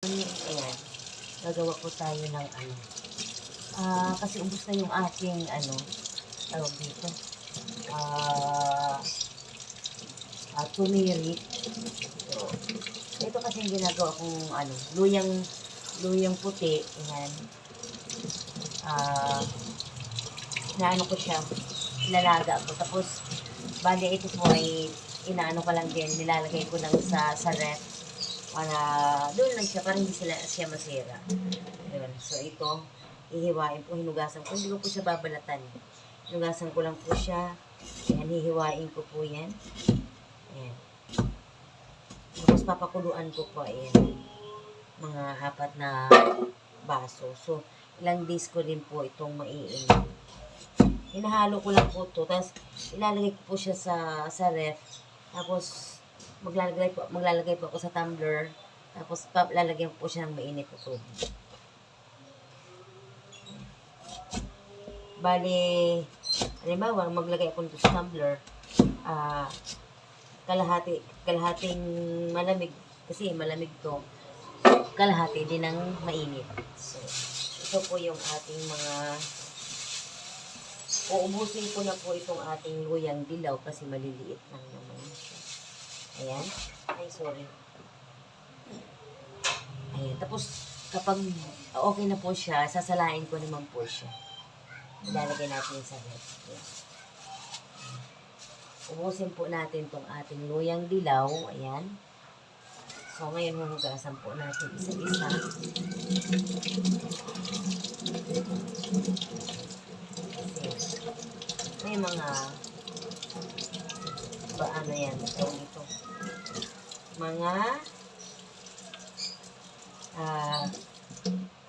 Ayan. Gagawa po tayo ng ano. Kasi ubos na yung aking ano, tawag dito. Turmeric. So, ito kasi yung ginagawa kong ano, luyang puti. Ayan. Naano ko siya, nilalaga ko. Tapos, bali ito po ay inaano ko lang din, nilalagay ko lang sa ref para doon lang siya, para hindi siya masira. Yun. So, ito, hihiwain po, hinugasan ko. Hindi ko po siya babalatan. Hinugasan ko lang po siya. Ayan, hihiwain ko po yan. Ayan. Tapos, papakuluan ko po, ayan, mga 4 na baso. So, ilang days ko din po itong maiinom. Hinahalo ko lang po ito. Tapos, ilalagay ko po siya sa ref. Tapos, maglalagay po ako sa tumbler. Tapos, lalagyan po siya ng mainit na tubig. Bali, halimbawa, maglagay ako nito sa tumbler. Kalahating malamig. Kasi malamig to. Kalahati din ng mainit. So, ito po yung ating mga... Uubusin ko na po itong ating luyang dilaw kasi maliliit lang naman siya. Ayan. Ay, sorry. Ayan. Tapos, kapag okay na po siya, sasalain ko naman po siya. Ilalagay natin sa ref. Ubusin po natin itong ating luyang dilaw. Ayan. So, ngayon huhugasan po natin isa-isa. May mga ano yan, ito mga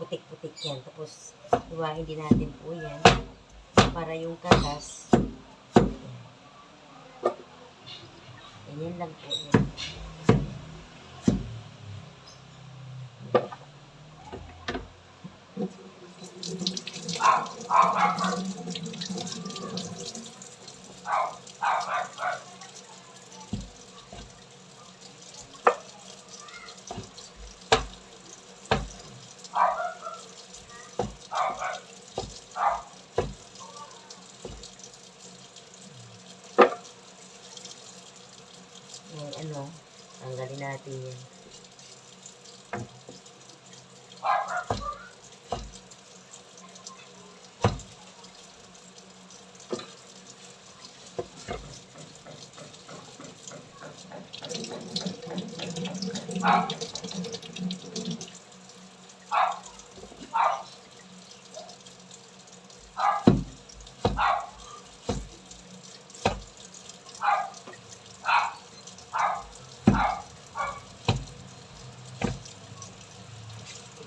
putik-putik yan. Tapos hiwain din natin po yan para yung katas ganyan lang po yan. Yung tanggalin natin yan.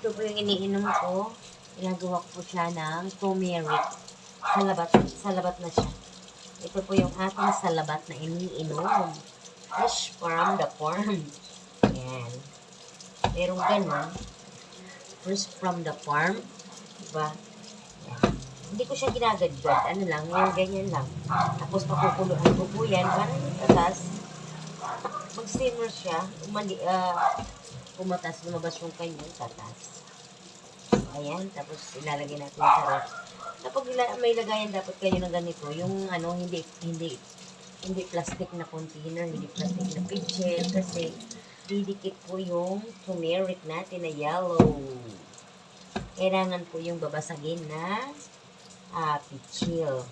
Ito po yung iniinom ko. Ginagawa ko po siya ng turmeric. Salabat na siya. Ito po yung aking salabat na iniinom. Fresh from the farm. Ayan. Merong ganun. Fresh from the farm. Diba? Ayan. Hindi ko siya ginagadgad. Ano lang, yung ganyan lang. Tapos pakukuluan ko po yan para yung katas. Mag-simmer siya. Pumatas, lumabas yung kanyang katas. So, ayan. Tapos ilalagay natin sa ref. Kapag may lagayan dapat kayo ng ganito, yung hindi plastic na container, hindi plastic na pitcher, kasi didikit po yung turmeric natin na yellow. Kailangan po yung babasagin na pitcher.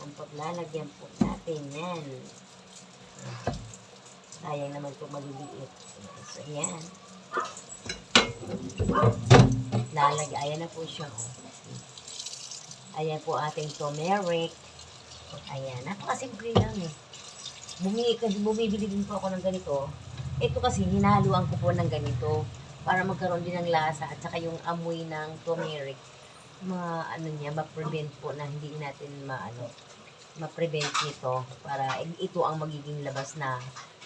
Ang paglalagyan po natin yan. Sayang naman ito maliliit. So, ayan. Ayan na po siya. Ayan po ating turmeric. Ayan. Napakasimple lang eh. Bumibili din po ako ng ganito. Ito kasi, hinahaluan ko po ng ganito para magkaroon din ng lasa at saka yung amoy ng turmeric. Ma-prevent po na hindi natin ma-prevent ito para ito ang magiging labas na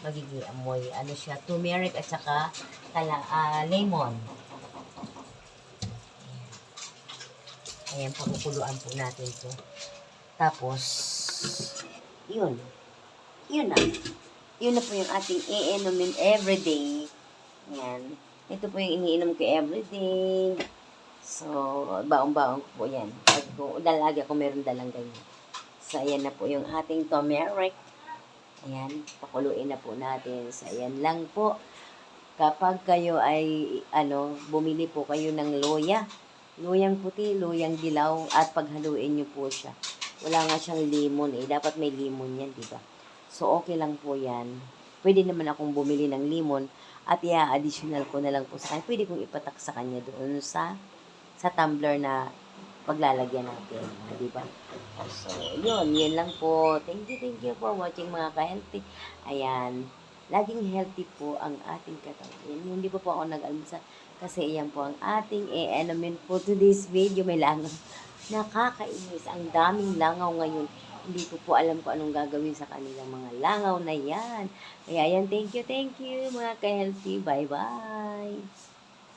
magiging amoy. Ano siya? Turmeric at saka lemon. Ayan, pakukuluan po natin ito. Tapos, yun na. Yun na po yung ating iinumin everyday. Ayan. Ito po yung iniinom ko everyday. So, baon-baon ko po yan. Pag dalaga ko meron dalang ganyan. So, ayan na po yung ating turmeric. Ayan, pakuluin na po natin. So, ayan lang po. Kapag kayo ay, bumili po kayo ng loya. Loyang puti, loyang dilaw, at paghaluin nyo po siya. Wala nga siyang limon eh. Dapat may limon yan, di ba? So, okay lang po yan. Pwede naman akong bumili ng limon at i-additional ko na lang po sa kanya. Pwede kong ipatak sa kanya doon sa tumbler na paglalagyan natin. Di ba? So, yun lang po. Thank you for watching mga ka-healthy. Ayan. Laging healthy po ang ating katawan. Hindi po ako nag-almusal kasi iyan po ang ating e-element po to this video. May langaw. Nakakainis. Ang daming langaw ngayon. Hindi ko po alam kung anong gagawin sa kanilang mga langaw na yan. Kaya yan, thank you mga ka-healthy. Bye-bye.